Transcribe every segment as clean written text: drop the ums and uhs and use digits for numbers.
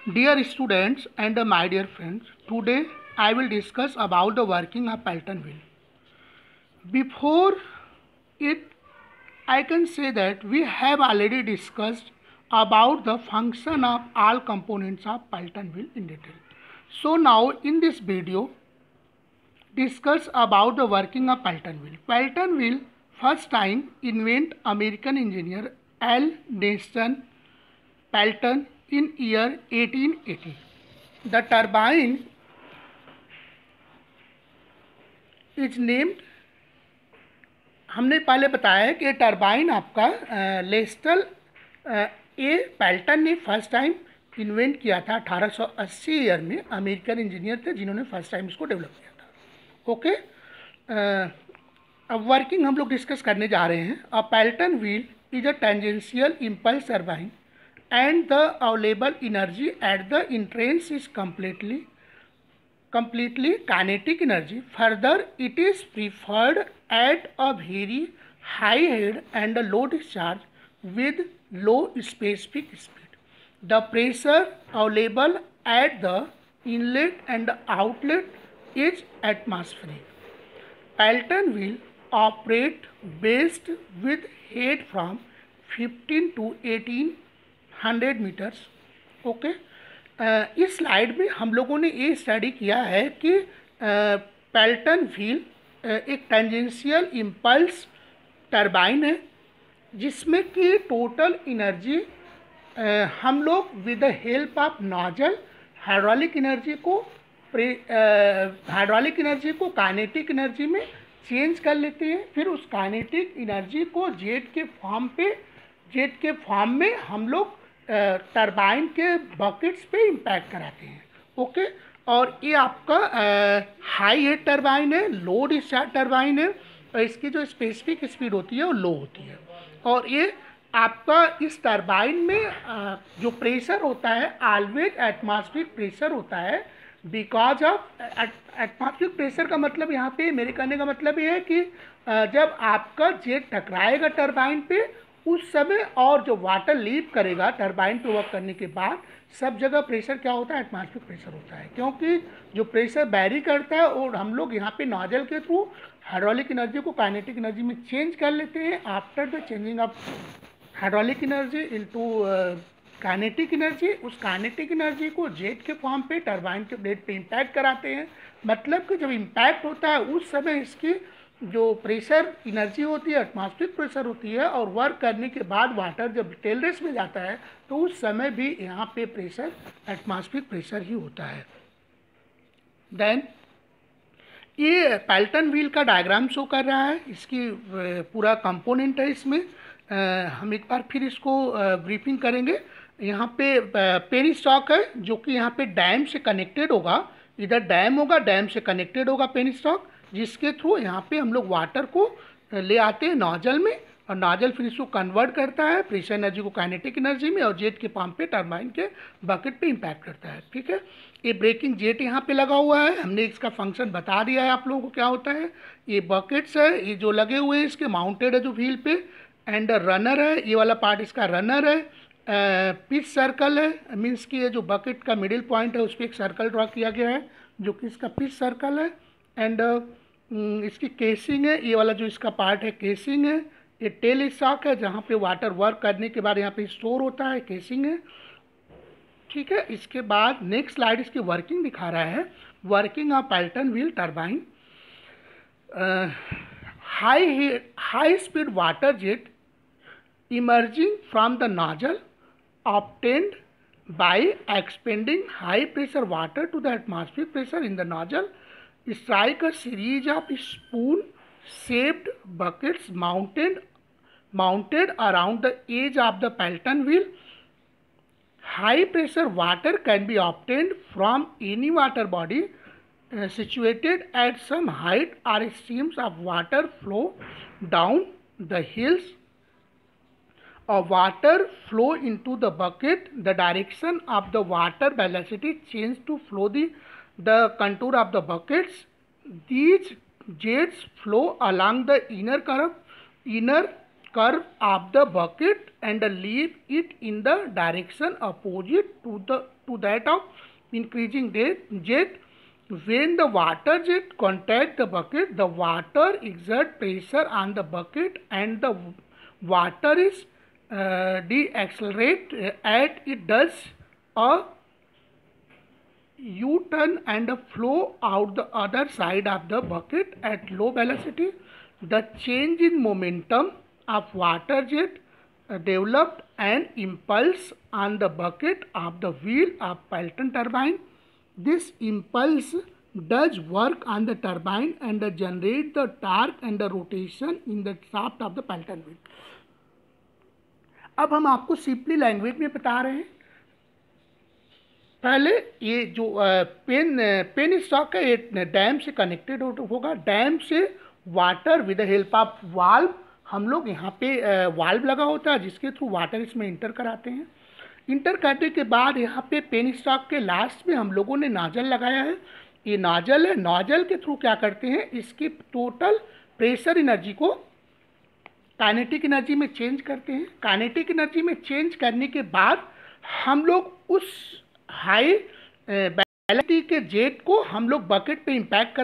Dear students and my dear friends, today I will discuss about the working of Pelton wheel. Before it, I can say that we have already discussed about the function of all components of Pelton wheel in detail. So now in this video, discuss about the working of Pelton wheel. Pelton wheel first time invent American engineer L. Nathan Pelton in year 1880. The turbine is named, हमने पहले बताया है कि turbine आपका लेस्टल ए Pelton ने first time invent किया था 1880 year में. अमेरिकन इंजीनियर थे जिन्होंने फर्स्ट टाइम इसको डेवलप किया था. ओके, अब वर्किंग हम लोग डिस्कस करने जा रहे हैं. A Pelton wheel is a tangential impulse turbine and the available energy at the entrance is completely kinetic energy. Further, it is preferred at a very high head and a low discharge with low specific speed. The pressure available at the inlet and outlet is atmospheric. Pelton wheel operate based with head from 15 to 1800 metres. Okay, इस slide में हम लोगों ने ये study किया है कि Pelton wheel एक टेंजेंशियल इम्पल्स टरबाइन है जिसमें कि टोटल एनर्जी हम लोग with the help of nozzle hydraulic energy को काइनेटिक एनर्जी में चेंज कर लेते हैं. फिर उस काइनेटिक एनर्जी को जेट के फॉर्म में हम लोग टरबाइन के बकेट्स पे इम्पैक्ट कराते हैं. ओके, और ये आपका हाई हेड टरबाइन है, लो डिस्चार्ज टरबाइन है, और इसकी जो स्पेसिफिक स्पीड होती है वो लो होती है. और ये आपका इस टरबाइन में जो प्रेशर होता है ऑलवेज एटमॉस्फेरिक प्रेशर होता है. बिकॉज ऑफ एटमॉस्फेरिक प्रेशर का मतलब यहाँ पे मेरे कहने का मतलब ये है कि जब आपका जेट टकराएगा टरबाइन पे उस समय और जो वाटर लीव करेगा टरबाइन पे वर्क करने के बाद सब जगह प्रेशर क्या होता है, एटमॉस्फेरिक प्रेशर होता है. क्योंकि जो प्रेशर वैरी करता है और हम लोग यहाँ पे नोजल के थ्रू हाइड्रोलिक एनर्जी को काइनेटिक एनर्जी में चेंज कर लेते हैं. After the changing of hydraulic energy into kinetic energy, उस काइनेटिक एनर्जी को जेट के फॉर्म पे टरबाइन के ब्लेड पे इम्पैक्ट कराते हैं. मतलब कि जब इम्पैक्ट होता है उस समय इसकी जो प्रेशर एनर्जी होती है एटमॉस्फेरिक प्रेशर होती है, और वर्क करने के बाद वाटर जब टेल रेस में जाता है तो उस समय भी यहाँ पे प्रेशर एटमॉस्फेरिक प्रेशर ही होता है. देन ये पेल्टन व्हील का डायग्राम शो कर रहा है. इसकी पूरा कंपोनेंट है. इसमें हम एक बार फिर इसको ब्रीफिंग करेंगे. यहाँ पे पेनी स्टॉक है जो कि यहाँ पे डैम से कनेक्टेड होगा. इधर डैम होगा, डैम से कनेक्टेड होगा पेनी स्टॉक, जिसके थ्रू यहाँ पे हम लोग वाटर को ले आते हैं नोजल में, और नोजल फिर इसको कन्वर्ट करता है प्रेशर एनर्जी को काइनेटिक एनर्जी में, और जेट के पंप पे टरबाइन के बकेट पे इम्पैक्ट करता है. ठीक है, ये ब्रेकिंग जेट यहाँ पे लगा हुआ है. हमने इसका फंक्शन बता दिया है आप लोगों को क्या होता है. ये बकेट्स है, ये जो लगे हुए हैं इसके माउंटेड है जो व्हील पे, एंड रनर है, ये वाला पार्ट इसका रनर है. पिच सर्कल है, मीन्स कि ये जो बकेट का मिडिल पॉइंट है उस पर एक सर्कल ड्रॉ किया गया है जो कि इसका पिच सर्कल है. एंड इसकी केसिंग है, ये वाला जो इसका पार्ट है केसिंग है. ये टेल स्टॉक है जहाँ पे वाटर वर्क करने के बाद यहाँ पे स्टोर होता है, केसिंग है. ठीक है, इसके बाद नेक्स्ट स्लाइड इसकी वर्किंग दिखा रहा है. Working of Pelton wheel turbine. High speed water jet emerging from the nozzle obtained by expanding high pressure water to the atmospheric pressure in the nozzle strike a series of spoon shaped buckets mounted around the edge of the Pelton wheel. High pressure water can be obtained from any water body situated at some height, or streams of water flow down the hills or water flow into the bucket. The direction of the water velocity change to flow the contour of the buckets. These jets flow along the inner curve of the bucket and leave it in the direction opposite to that of increasing jet. When the water jet contact the bucket, the water exert pressure on the bucket and the water is deaccelerate as it does a U-turn and flow out the other side of the bucket at low velocity. The change in momentum of water jet developed an impulse on the bucket of the wheel of Pelton turbine. This impulse does work on the turbine and generate the torque and the rotation in the shaft of the Pelton wheel. अब हम आपको simply language में बता रहे हैं। पहले ये जो पेन स्टॉक है ये डैम से कनेक्टेड होगा। डैम से water with the help of valve, हम लोग यहाँ पे वाल्व लगा होता है जिसके थ्रू वाटर इसमें इंटर कराते हैं। इंटर करने के बाद यहाँ पे पेन स्टॉक के लास्ट में हम लोगों ने नोजल लगाया है। ये नोजल है, नोजल के थ्रू क्या करते हैं, इसकी टोटल प्रेशर एनर्जी को काइनेटिक एनर्जी में चेंज करते हैं। काइनेटिक एनर्जी में चेंज करने के बाद हम लोग उस हाई वेलोसिटी के जेट को हम लोग बकेट पे इम्पैक्ट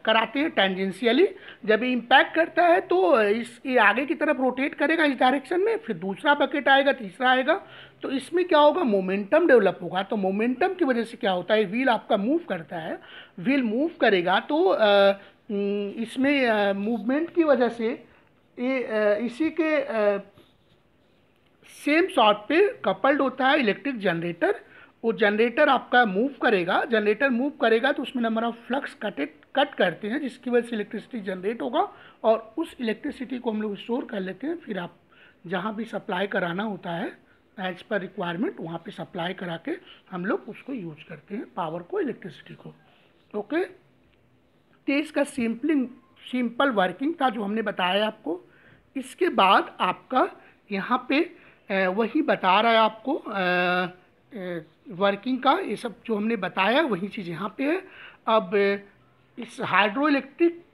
कराते हैं टेंजेंशियली। जब ये इम्पैक्ट करता है तो ये आगे की तरफ रोटेट करेगा इस डायरेक्शन में, फिर दूसरा बकेट आएगा, तीसरा आएगा, तो इसमें क्या होगा, मोमेंटम डेवलप होगा। तो मोमेंटम की वजह से क्या होता है, व्हील आपका मूव करता है, व्हील मूव करेगा तो इसमें मूवमेंट की वजह से ये इसी के सेम शॉट पे कपल्ड होता है इलेक्ट्रिक जनरेटर। वो जनरेटर आपका मूव करेगा, जनरेटर मूव करेगा तो उसमें नंबर ऑफ फ्लक्स कट करते हैं जिसकी वजह से इलेक्ट्रिसिटी जनरेट होगा और उस इलेक्ट्रिसिटी को हम लोग स्टोर कर लेते हैं। फिर आप जहाँ भी सप्लाई कराना होता है एज पर रिक्वायरमेंट वहाँ पे सप्लाई करा के हम लोग उसको यूज करते हैं, पावर को, इलेक्ट्रिसिटी को। ओके, तो इसका सिंपल वर्किंग था जो हमने बताया आपको। इसके बाद आपका यहाँ पे वही बता रहा है आपको वर्किंग का, ये सब जो हमने बताया वही चीज़ यहाँ पे है। अब इस hydro electric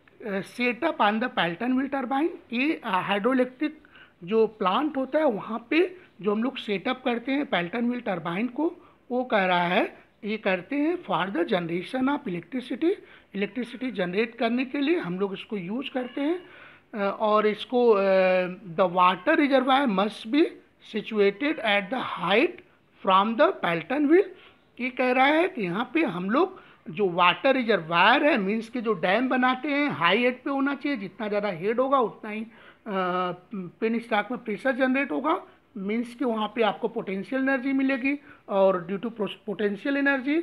setup on the Pelton wheel turbine, ये हाइड्रो इलेक्ट्रिक जो प्लांट होता है वहाँ पे जो हम लोग सेटअप करते हैं पेल्टन व्हील टरबाइन को, वो कह रहा है ये करते हैं for the generation of electricity generate करने के लिए हम लोग इसको यूज करते हैं। और इसको the water reservoir must be situated at the height from the Pelton wheel. ये कह रहा है कि यहाँ पे हम लोग जो वाटर रिजर्वायर है, मीन्स के जो डैम बनाते हैं, हाई हेड पे होना चाहिए। जितना ज़्यादा हेड होगा उतना ही पेन स्टॉक में प्रेशर जनरेट होगा, मीन्स कि वहाँ पे आपको पोटेंशियल एनर्जी मिलेगी और due to potential energy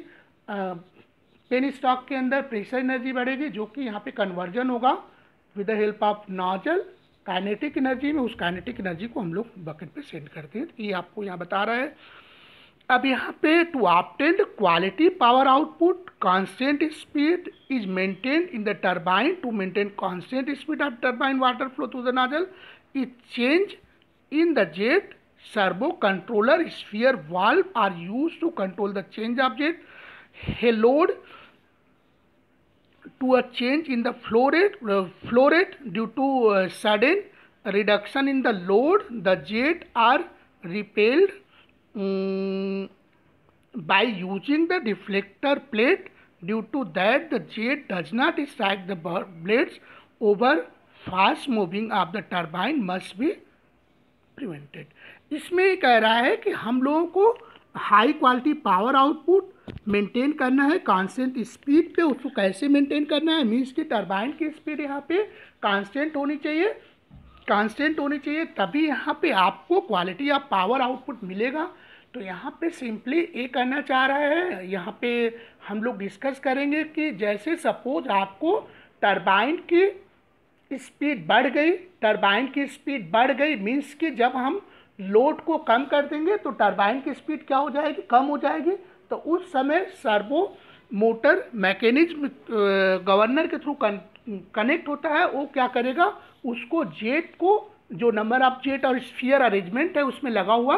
penstock के अंदर प्रेशर एनर्जी बढ़ेगी, जो कि यहाँ पे कन्वर्जन होगा with the help of nozzle kinetic energy में। उस काइनेटिक एनर्जी को हम लोग बकेट पे सेंड करते हैं। ये आपको यहाँ बता रहा है। अब यहाँ पे to obtain quality power output constant speed is maintained in the turbine. To maintain constant speed of turbine water flow through the nozzle is change in the jet servo controller sphere valve are used to control the change of jet हेलोड to a change in the flow rate due to sudden reduction in the load. The jet are repelled by using the deflector plate. Due to that, the jet does not strike the blades over fast moving of the turbine must be prevented. इसमें कह रहा है कि हम लोगों को high quality power output maintain करना है कांस्टेंट स्पीड पे। उसको कैसे मेंटेन करना है, मीन्स कि टरबाइन की स्पीड यहाँ पे कांस्टेंट होनी चाहिए, तभी यहाँ पे आपको क्वालिटी ऑफ पावर आउटपुट मिलेगा। तो यहाँ पे सिंपली ये करना चाह रहा है, यहाँ पे हम लोग डिस्कस करेंगे कि जैसे सपोज आपको टरबाइन की स्पीड बढ़ गई, मीन्स कि जब हम लोड को कम कर देंगे तो टरबाइन की स्पीड क्या हो जाएगी, कम हो जाएगी। तो उस समय सर्वो मोटर मैकेनिज्म गवर्नर के थ्रू कनेक्ट होता है। वो क्या करेगा, उसको जेट को जो नंबर ऑफ जेट और स्फीयर अरेंजमेंट है उसमें लगा हुआ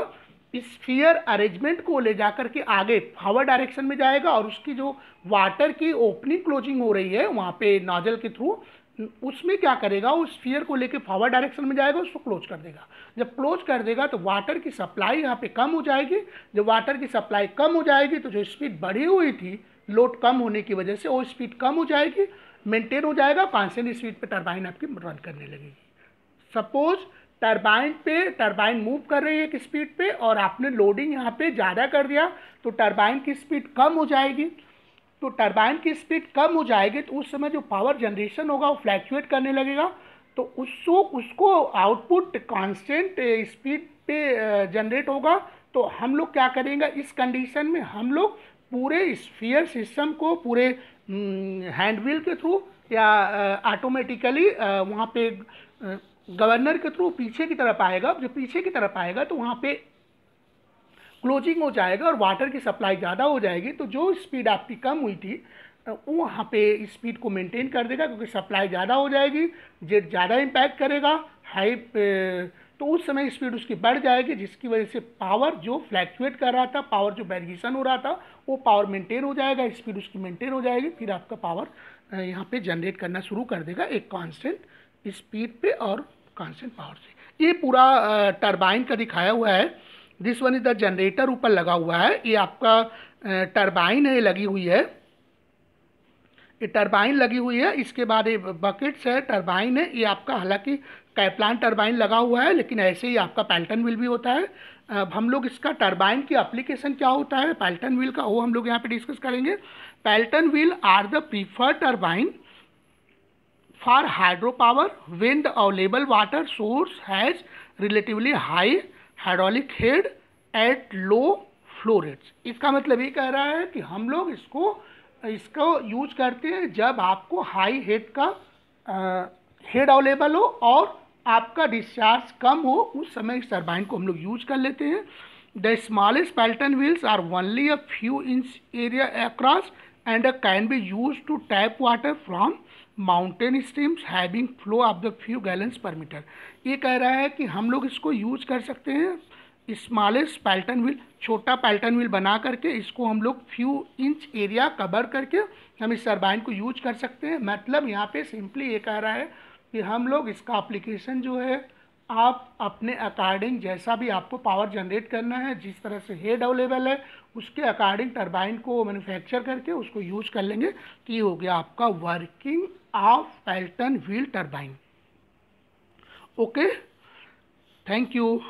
स्फीयर अरेंजमेंट को ले जाकर के आगे फॉरवर्ड डायरेक्शन में जाएगा और उसकी जो वाटर की ओपनिंग क्लोजिंग हो रही है वहाँ पे नोजल के थ्रू उसमें क्या करेगा, उस स्फीयर को लेके फॉरवर्ड डायरेक्शन में जाएगा, उसको क्लोज कर देगा। जब क्लोज कर देगा तो वाटर की सप्लाई यहाँ पे कम हो जाएगी। जब वाटर की सप्लाई कम हो जाएगी तो जो स्पीड बढ़ी हुई थी लोड कम होने की वजह से, वो स्पीड कम हो जाएगी, मेंटेन हो जाएगा, कांस्टेंट स्पीड पे टरबाइन आपकी रन करने लगेगी। सपोज टरबाइन मूव कर रही है एक स्पीड पे और आपने लोडिंग यहाँ पे ज़्यादा कर दिया तो टरबाइन की स्पीड कम हो जाएगी। तो टरबाइन की स्पीड कम हो जाएगी तो उस समय जो पावर जनरेशन होगा वो फ्लैक्चुएट करने लगेगा, तो उसको आउटपुट कांस्टेंट स्पीड पे जनरेट होगा। तो हम लोग क्या करेंगे इस कंडीशन में, हम लोग पूरे स्फीयर सिस्टम को पूरे हैंड व्हील के थ्रू या ऑटोमेटिकली वहाँ पे गवर्नर के थ्रू पीछे की तरफ आएगा। जब पीछे की तरफ आएगा तो वहाँ पे क्लोजिंग हो जाएगा और वाटर की सप्लाई ज़्यादा हो जाएगी, तो जो स्पीड आपकी कम हुई थी वो वहाँ पे स्पीड को मेंटेन कर देगा, क्योंकि सप्लाई ज़्यादा हो जाएगी, जेट ज़्यादा इम्पैक्ट करेगा हाई, तो उस समय स्पीड उसकी बढ़ जाएगी, जिसकी वजह से पावर जो फ्लैक्चुएट कर रहा था, पावर जो वेरिएशन हो रहा था वो पावर मेंटेन हो जाएगा, स्पीड उसकी मेंटेन हो जाएगी, फिर आपका पावर यहाँ पे जनरेट करना शुरू कर देगा एक कांस्टेंट स्पीड पे और कांस्टेंट पावर से। ये पूरा टरबाइन का दिखाया हुआ है। This one is the generator ऊपर लगा हुआ है, ये आपका टरबाइन है, लगी हुई है, ये टरबाइन लगी हुई है। इसके बाद ये बकेट्स है, टरबाइन है, ये आपका हालांकि कैप्लान टरबाइन लगा हुआ है, लेकिन ऐसे ही आपका पैल्टन व्हील भी होता है। अब हम लोग इसका टरबाइन की एप्लीकेशन क्या होता है पैल्टन व्हील का, वो हम लोग यहाँ पे डिस्कस करेंगे। Pelton wheel are the preferred turbine for hydro power when the available water source has relatively high hydraulic head at low flow rates. इसका मतलब ये कह रहा है कि हम लोग इसको यूज करते हैं जब आपको हाई हेड का हेड अवेलेबल हो और आपका डिस्चार्ज कम हो, उस समय इस टरबाइन को हम लोग यूज कर लेते हैं। The smallest Pelton wheels are only a few inch area across and can be use to tap water from mountain streams having flow of the few gallons per meter. ये कह रहा है कि हम लोग इसको यूज कर सकते हैं स्मॉलेस्ट पैल्टन व्हील, छोटा पैल्टन व्हील बना करके इसको हम लोग फ्यू इंच एरिया कवर करके हम इस टरबाइन को यूज कर सकते हैं। मतलब यहाँ पे सिंपली ये कह रहा है कि हम लोग इसका एप्लीकेशन जो है आप अपने अकॉर्डिंग जैसा भी आपको पावर जनरेट करना है, जिस तरह से हेड अवेलेबल है उसके अकॉर्डिंग टरबाइन को मैन्युफैक्चर करके उसको यूज कर लेंगे। तो ये हो गया आपका working of Pelton wheel turbine. Okay, thank you.